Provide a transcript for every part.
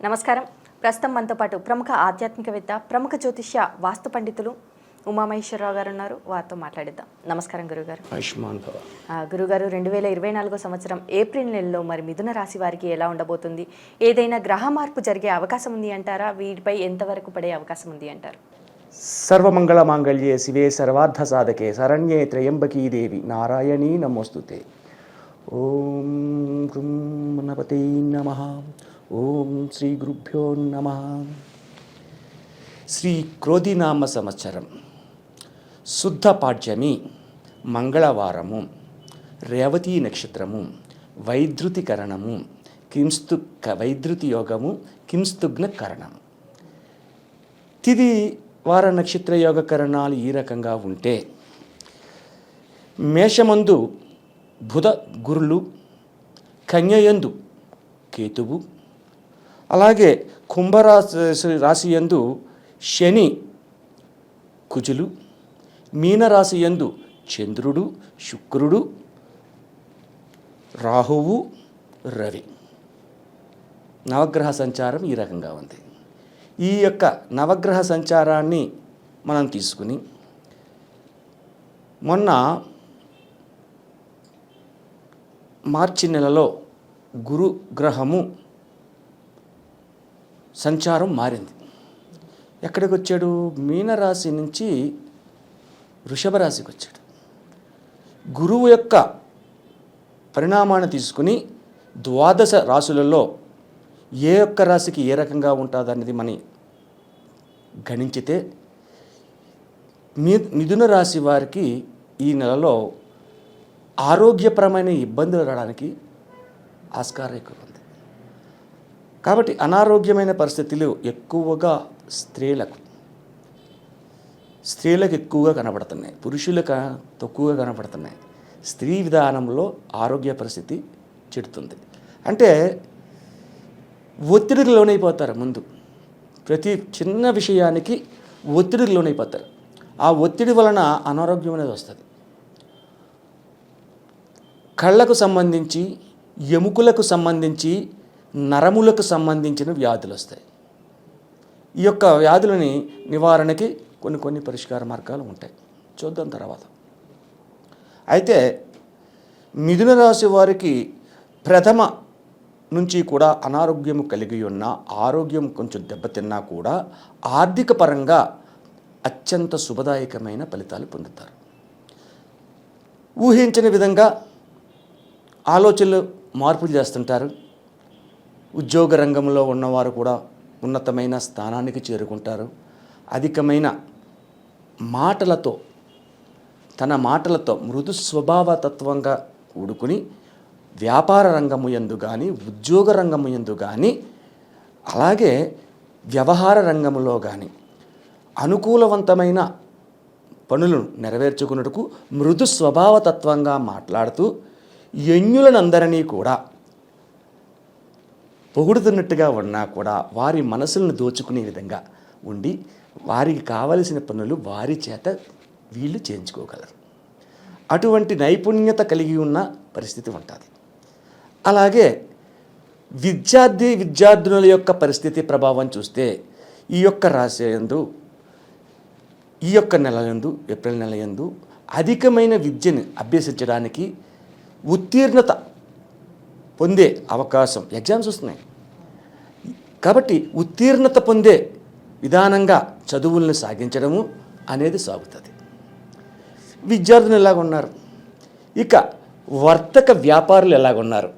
నమస్కారం. ప్రస్తుతం మనతో పాటు ప్రముఖ ఆధ్యాత్మికవేత్త, ప్రముఖ జ్యోతిష్య వాస్తు పండితులు ఉమామహేశ్వరరావు గారు ఉన్నారు. వారితో మాట్లాడిద్దాం. నమస్కారం గురుగారు. ఆయుష్మాన్ భవ. గురుగారు, 2024 సంవత్సరం ఏప్రిల్ నెలలో మరి మిథున రాశి వారికి ఎలా ఉండబోతుంది? ఏదైనా గ్రహ మార్పు జరిగే అవకాశం ఉంది అంటారా? వీటిపై ఎంతవరకు పడే అవకాశం ఉంది అంటారు? సర్వమంగళ మాంగళ్యే శివే సర్వార్థ సాధకే శరణ్యే త్రయంబకీ దేవి నారాయణీ నమోస్తుతే. ఓం గృం గణపతే నమః. ఓం శ్రీ గురుభ్యో నమః. శ్రీ క్రోధినామ సంవత్సరం శుద్ధ పాడ్యమి మంగళవారము, రేవతీ నక్షత్రము, వైద్యుతికరణము, వైద్యుతి యోగము, కింస్తుగ్న కరణము. తిది వార నక్షత్ర యోగ కరణాలు ఈ రకంగా ఉంటే, మేషమందు బుధ గురులు, కన్యయందు కేతువు, అలాగే కుంభరాశి యందు శని కుజులు, మీనరాశి యందు చంద్రుడు, శుక్రుడు, రాహువు, రవి. నవగ్రహ సంచారం ఈ రకంగా ఉంది. ఈ యొక్క నవగ్రహ సంచారాన్ని మనం తీసుకుని, మొన్న మార్చి నెలలో గురుగ్రహము సంచారం మారింది. ఎక్కడికి వచ్చాడు? మీనరాశి నుంచి వృషభ రాశికి వచ్చాడు. గురువు యొక్క పరిణామాన్ని తీసుకుని ద్వాదశ రాశులలో ఏ ఒక్క రాశికి ఏ రకంగా ఉంటుందనేది మనం గణించితే, మిథున రాశి వారికి ఈ నెలలో ఆరోగ్యపరమైన ఇబ్బందులు రావడానికి ఆస్కారం ఎక్కువ ఉంది. కాబట్టి అనారోగ్యమైన పరిస్థితులు ఎక్కువగా స్త్రీలకు ఎక్కువగా కనబడుతున్నాయి, పురుషులకు తక్కువగా కనబడుతున్నాయి. స్త్రీ విధానంలో ఆరోగ్య పరిస్థితి చెడుతుంది. అంటే ఒత్తిడికి లోనైపోతారు. ముందు ప్రతి చిన్న విషయానికి ఒత్తిడికి లోనైపోతారు. ఆ ఒత్తిడి వలన అనారోగ్యం అనేది వస్తుంది. కళ్ళకు సంబంధించి, ఎముకలకు సంబంధించి, నరములకు సంబంధించిన వ్యాధులు వస్తాయి. ఈ యొక్క వ్యాధులని నివారణకి కొన్ని పరిష్కార మార్గాలు ఉంటాయి, చూద్దాం తర్వాత. అయితే మిథున రాశి వారికి ప్రథమ నుంచి కూడా అనారోగ్యం కలిగి ఉన్న, ఆరోగ్యం కొంచెం దెబ్బతిన్నా కూడా ఆర్థిక పరంగా అత్యంత శుభదాయకమైన ఫలితాలు పొందుతారు. ఊహించని విధంగా ఆలోచనలు మార్పులు చేస్తుంటారు. ఉద్యోగ రంగంలో ఉన్నవారు కూడా ఉన్నతమైన స్థానానికి చేరుకుంటారు. అధికమైన మాటలతో, తన మాటలతో మృదు స్వభావతత్వంగా కూడుకుని వ్యాపార రంగము యందు కానీ, ఉద్యోగ రంగము యందు కానీ, అలాగే వ్యవహార రంగంలో కానీ అనుకూలవంతమైన పనులను నెరవేర్చుకున్నట్టుకు మృదు స్వభావతత్వంగా మాట్లాడుతూ యజ్ఞులనందరినీ కూడా పొగుడుతున్నట్టుగా ఉన్నా కూడా వారి మనసులను దోచుకునే విధంగా ఉండి, వారికి కావలసిన పనులు వారి చేత వీళ్ళు చేయించుకోగలరు. అటువంటి నైపుణ్యత కలిగి ఉన్న పరిస్థితి ఉంటుంది. అలాగే విద్యార్థినుల యొక్క పరిస్థితి ప్రభావం చూస్తే, ఈ యొక్క రాశి యందు, ఈ యొక్క నెల యందు, ఏప్రిల్ నెల యందు అధికమైన విద్యను అభ్యసించడానికి ఉత్తీర్ణత పొందే అవకాశం, ఎగ్జామ్స్ వస్తున్నాయి కాబట్టి ఉత్తీర్ణత పొందే విధానంగా చదువులను సాగించడము అనేది సాగుతుంది. విద్యార్థులు ఎలాగున్నారు? ఇక వర్తక వ్యాపారులు ఎలాగున్నారు?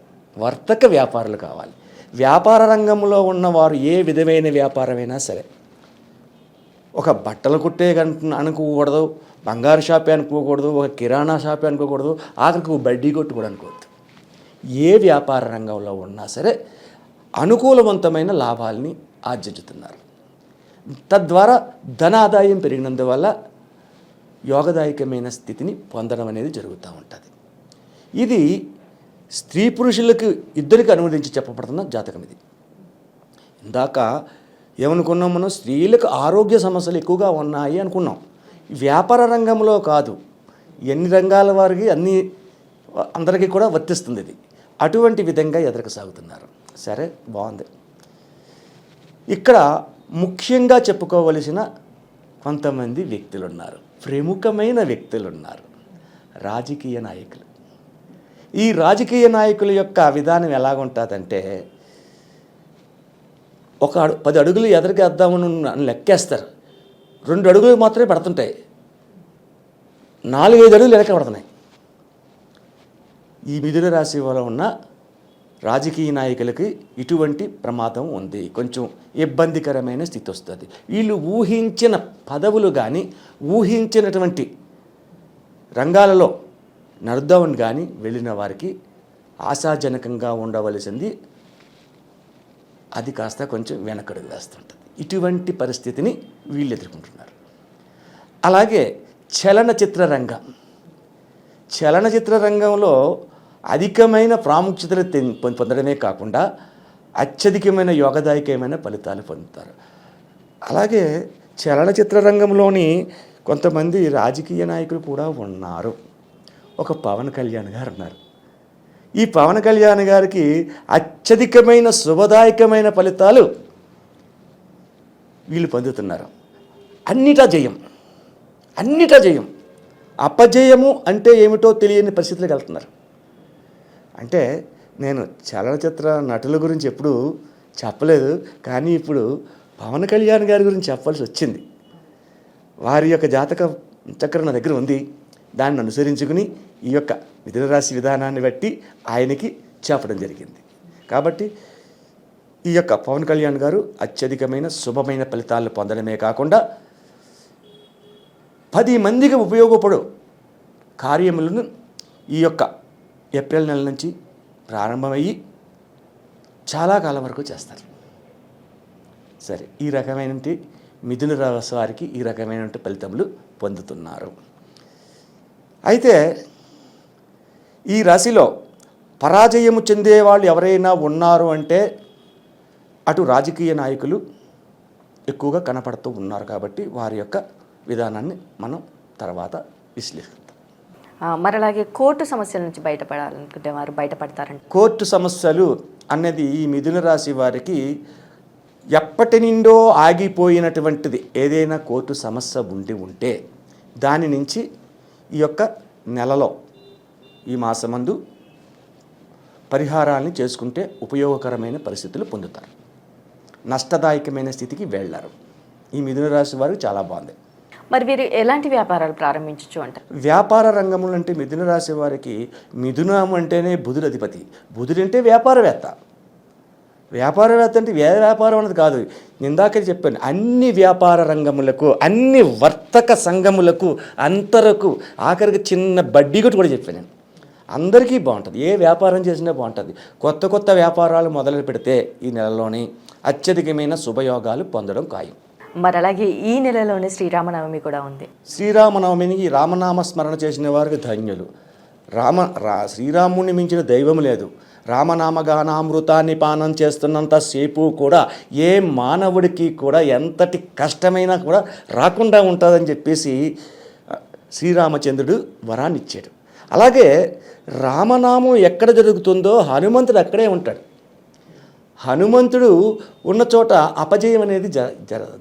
వర్తక వ్యాపారులు కావాలి. వ్యాపార రంగంలో ఉన్నవారు ఏ విధమైన వ్యాపారమైనా సరే, ఒక బట్టలు కుట్టే అనుకోకూడదు, బంగారు షాపే అనుకోకూడదు, ఒక కిరాణా షాపే అనుకోకూడదు, ఆఖరికి బడ్డీ కొట్టు కూడా అనుకోవద్దు. ఏ వ్యాపార రంగంలో ఉన్నా సరే అనుకూలవంతమైన లాభాలని ఆర్జించుతున్నారు. తద్వారా ధనాదాయం పెరిగినందువల్ల యోగదాయకమైన స్థితిని పొందడం అనేది జరుగుతూ ఉంటుంది. ఇది స్త్రీ పురుషులకు ఇద్దరికి అనువదించి చెప్పబడుతున్న జాతకం. ఇది ఇందాక ఏమనుకున్నాం మనం? స్త్రీలకు ఆరోగ్య సమస్యలు ఎక్కువగా ఉన్నాయి అనుకున్నాం. వ్యాపార రంగంలో కాదు, ఎన్ని రంగాల వారికి అందరికీ కూడా వర్తిస్తుంది ఇది. అటువంటి విధంగా ఎదురుకు సాగుతున్నారు. సరే, బాగుంది. ఇక్కడ ముఖ్యంగా చెప్పుకోవలసిన కొంతమంది వ్యక్తులు ఉన్నారు, ప్రముఖమైన వ్యక్తులు ఉన్నారు, రాజకీయ నాయకులు. ఈ రాజకీయ నాయకుల యొక్క విధానం ఎలాగుంటుందంటే, 10 అడుగులు ఎదురుగా వేద్దామని లెక్కేస్తారు, 2 అడుగులు మాత్రమే పడుతుంటాయి, 4-5 అడుగులు వెనక పడుతున్నాయి. ఈ మిథున రాశి వల్ల ఉన్న రాజకీయ నాయకులకి ఇటువంటి ప్రమాదం ఉంది, కొంచెం ఇబ్బందికరమైన స్థితి వస్తుంది. వీళ్ళు ఊహించిన పదవులు కానీ ఊహించినటువంటి రంగాలలో నడుద్దామని కానీ వెళ్ళిన వారికి ఆశాజనకంగా ఉండవలసింది అది కాస్త కొంచెం వెనకడుగు వేస్తుంటుంది. ఇటువంటి పరిస్థితిని వీళ్ళు ఎదుర్కొంటున్నారు. అలాగే చలనచిత్ర రంగంలో అధికమైన ప్రాముఖ్యతను పొందడమే కాకుండా అత్యధికమైన యోగదాయకమైన ఫలితాలు పొందుతారు. అలాగే చలనచిత్ర రంగంలోని కొంతమంది రాజకీయ నాయకులు కూడా ఉన్నారు. ఒక పవన్ కళ్యాణ్ గారు ఉన్నారు. ఈ పవన్ కళ్యాణ్ గారికి అత్యధికమైన శుభదాయకమైన ఫలితాలు వీళ్ళు పొందుతున్నారు. అన్నిటా జయం. అపజయము అంటే ఏమిటో తెలియని పరిస్థితులకు వెళ్తున్నారు. అంటే నేను చలనచిత్ర నటుల గురించి ఎప్పుడూ చెప్పలేదు, కానీ ఇప్పుడు పవన్ కళ్యాణ్ గారి గురించి చెప్పాల్సి వచ్చింది. వారి యొక్క జాతక చక్రం నా దగ్గర ఉంది, దాన్ని అనుసరించుకుని ఈ యొక్క మిథున రాశి విధానాన్ని బట్టి ఆయనకి చెప్పడం జరిగింది. కాబట్టి ఈ యొక్క పవన్ కళ్యాణ్ గారు అత్యధికమైన శుభమైన ఫలితాలను పొందడమే కాకుండా 10 మందికి ఉపయోగపడు కార్యములను ఈ యొక్క ఏప్రిల్ నెల నుంచి ప్రారంభమయ్యి చాలా కాలం వరకు చేస్తారు. సరే, ఈ రకమైన మిథున రాశి వారికి ఈ రకమైన ఫలితములు పొందుతున్నారు. అయితే ఈ రాశిలో పరాజయము చెందేవాళ్ళు ఎవరైనా ఉన్నారు అంటే అటు రాజకీయ నాయకులు ఎక్కువగా కనపడుతూ ఉన్నారు. కాబట్టి వారి యొక్క విధానాన్ని మనం తర్వాత విశ్లేషిస్తాం. మరి అలాగే కోర్టు సమస్యల నుంచి బయటపడాలనుకుంటే వారు బయటపడతారండి. కోర్టు సమస్యలు అనేది ఈ మిథున రాశి వారికి ఎప్పటి నుండో ఆగిపోయినటువంటిది ఏదైనా కోర్టు సమస్య ఉంటే దాని నుంచి ఈ యొక్క నెలలో ఈ మాసమందు పరిహారాన్ని చేసుకుంటే ఉపయోగకరమైన పరిస్థితులు పొందుతారు. నష్టదాయకమైన స్థితికి వెళ్ళారు. ఈ మిథున రాశి వారికి చాలా బాగుంది. మరి వీరు ఎలాంటి వ్యాపారాలు ప్రారంభించవచ్చు అంటారు? వ్యాపార రంగంలో అంటే మిథున రాశి వారికి మిథునం అంటేనే బుధుడు అధిపతి. బుధుడు అంటే వ్యాపారవేత్త అంటే వ్యాపారం అన్నది కాదు. ఇందాకే చెప్పాను, అన్ని వ్యాపార రంగములకు, అన్ని వర్తక సంఘములకు, అంతరకు, ఆఖరికి చిన్న బడ్డీగట్టు కూడా చెప్పాను నేను. అందరికీ బాగుంటుంది, ఏ వ్యాపారం చేసినా బాగుంటుంది. కొత్త వ్యాపారాలు మొదలు పెడితే ఈ నెలలోని అత్యధికమైన శుభయోగాలు పొందడం ఖాయం. మరి అలాగే ఈ నెలలోనే శ్రీరామనవమి కూడా ఉంది. శ్రీరామనవమిని రామనామ స్మరణ చేసిన వారికి ధన్యులు. శ్రీరాముని మించిన దైవం లేదు. రామనామగానామృతాన్ని పానం చేస్తున్నంతసేపు కూడా ఏ మానవుడికి కూడా ఎంతటి కష్టమైనా కూడా రాకుండా ఉంటుందని చెప్పేసి శ్రీరామచంద్రుడు వరాన్ని ఇచ్చాడు. అలాగే రామనామం ఎక్కడ జరుగుతుందో హనుమంతుడు అక్కడే ఉంటాడు. హనుమంతుడు ఉన్న చోట అపజయం అనేది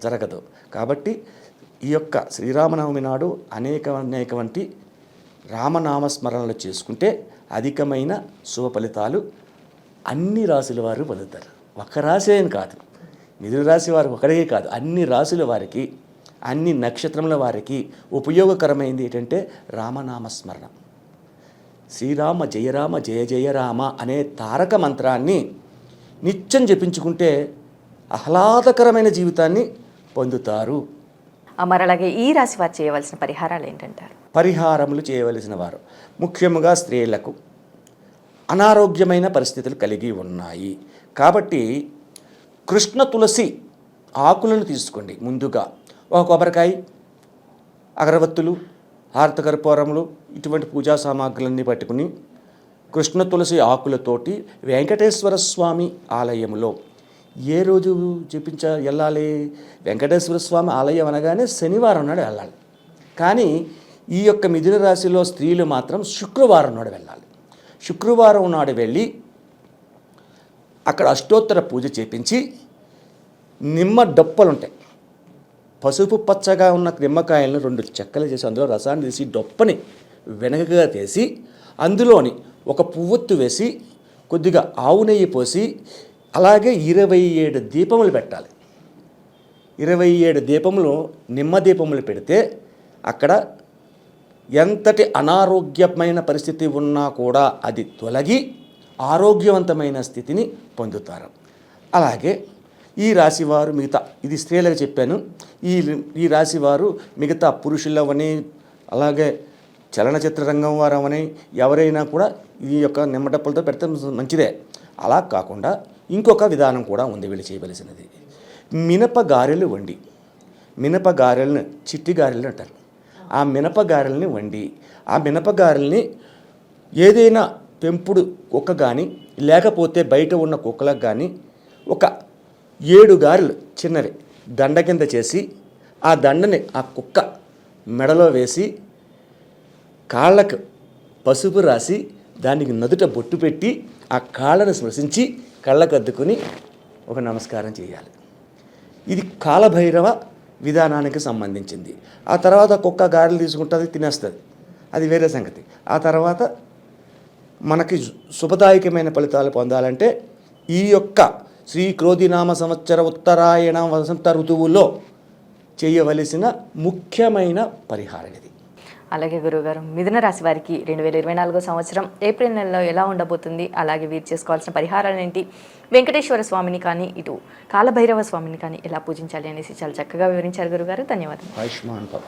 జరగదు. కాబట్టి ఈ యొక్క శ్రీరామనవమి నాడు అనేకవంటి రామనామస్మరణలు చేసుకుంటే అధికమైన శుభ ఫలితాలు అన్ని రాశుల వారు పొందుతారు. ఒక రాశి అని కాదు, మిథున రాశి వారికి ఒకరికే కాదు, అన్ని రాశుల వారికి, అన్ని నక్షత్రముల వారికి ఉపయోగకరమైనది ఏంటంటే రామనామస్మరణ. శ్రీరామ జయ రామ జయ జయ రామ అనే తారక మంత్రాన్ని నిత్యం జపించుకుంటే ఆహ్లాదకరమైన జీవితాన్ని పొందుతారు. మరి అలాగే ఈ రాశి వారు చేయవలసిన పరిహారాలు ఏంటంటారు? పరిహారములు చేయవలసిన వారు ముఖ్యముగా స్త్రీలకు అనారోగ్యమైన పరిస్థితులు కలిగి ఉన్నాయి. కాబట్టి కృష్ణ తులసి ఆకులను తీసుకోండి. ముందుగా ఒక కొబ్బరికాయ, అగరవత్తులు, హారతకర్పూరములు, ఇటువంటి పూజా సామాగ్రులన్నీ పట్టుకుని కృష్ణ తులసి ఆకులతోటి వెంకటేశ్వర స్వామి ఆలయంలో ఏ రోజు వెళ్ళాలి? వెంకటేశ్వర స్వామి ఆలయం అనగానే శనివారం నాడు వెళ్ళాలి. కానీ ఈ యొక్క మిథున రాశిలో స్త్రీలు మాత్రం శుక్రవారం నాడు వెళ్ళాలి. శుక్రవారం నాడు వెళ్ళి అక్కడ అష్టోత్తర పూజ చేపించి నిమ్మ డొప్పలు ఉంటాయి. పసుపు పచ్చగా ఉన్న నిమ్మకాయలను 2 చెక్కలు చేసి అందులో రసాన్ని తీసి డొప్పని వెనకగా తీసి అందులోని ఒక పువ్వొత్తు వేసి కొద్దిగా ఆవు నెయ్యి పోసి అలాగే 27 దీపములు పెట్టాలి. 27 దీపములు నిమ్మ దీపములు పెడితే అక్కడ ఎంతటి అనారోగ్యమైన పరిస్థితి ఉన్నా కూడా అది తొలగి ఆరోగ్యవంతమైన స్థితిని పొందుతారు. అలాగే ఈ రాశివారు మిగతా, ఇది స్త్రీలకు చెప్పాను, ఈ రాశివారు మిగతా పురుషులవని అలాగే చలనచిత్ర రంగం వారవని ఎవరైనా కూడా ఈ యొక్క నిమ్మడప్పలతో పెడితే మంచిదే. అలా కాకుండా ఇంకొక విధానం కూడా ఉంది వీళ్ళు చేయవలసినది. మినప గారెలు వండి, మినప గారెలను చిట్టి గారెలు అంటారు. ఆ మినప గారెల్ని వండి ఆ మినప గారెల్ని ఏదైనా పెంపుడు కుక్క కానీ లేకపోతే బయట ఉన్న కుక్కలకు కానీ ఒక 7 గారెలు చిన్నవి దండ కింద చేసి ఆ దండని ఆ కుక్క మెడలో వేసి కాళ్ళకు పసుపు రాసి దానికి నదుట బొట్టు పెట్టి ఆ కాళ్ళను స్పృశించి కళ్ళకు అద్దుకొని ఒక నమస్కారం చేయాలి. ఇది కాలభైరవ విధానానికి సంబంధించింది. ఆ తర్వాత కుక్క గారెలు తీసుకుంటుంది, తినేస్తుంది, అది వేరే సంగతి. ఆ తర్వాత మనకి శుభదాయకమైన ఫలితాలు పొందాలంటే ఈ యొక్క శ్రీ క్రోధినామ సంవత్సర ఉత్తరాయణ వసంత ఋతువులో చేయవలసిన ముఖ్యమైన పరిహారం ఇది. అలాగే గురువుగారు, మిథున రాశి వారికి 2024 సంవత్సరం ఏప్రిల్ నెలలో ఎలా ఉండబోతుంది, అలాగే వీరు చేసుకోవాల్సిన పరిహారాలు ఏంటి, వెంకటేశ్వర స్వామిని కానీ ఇటు కాలభైరవ స్వామిని కానీ ఎలా పూజించాలి అనేసి చాలా చక్కగా వివరించారు గురుగారు. ధన్యవాదాలు. ఆయుష్మాన్ భవ.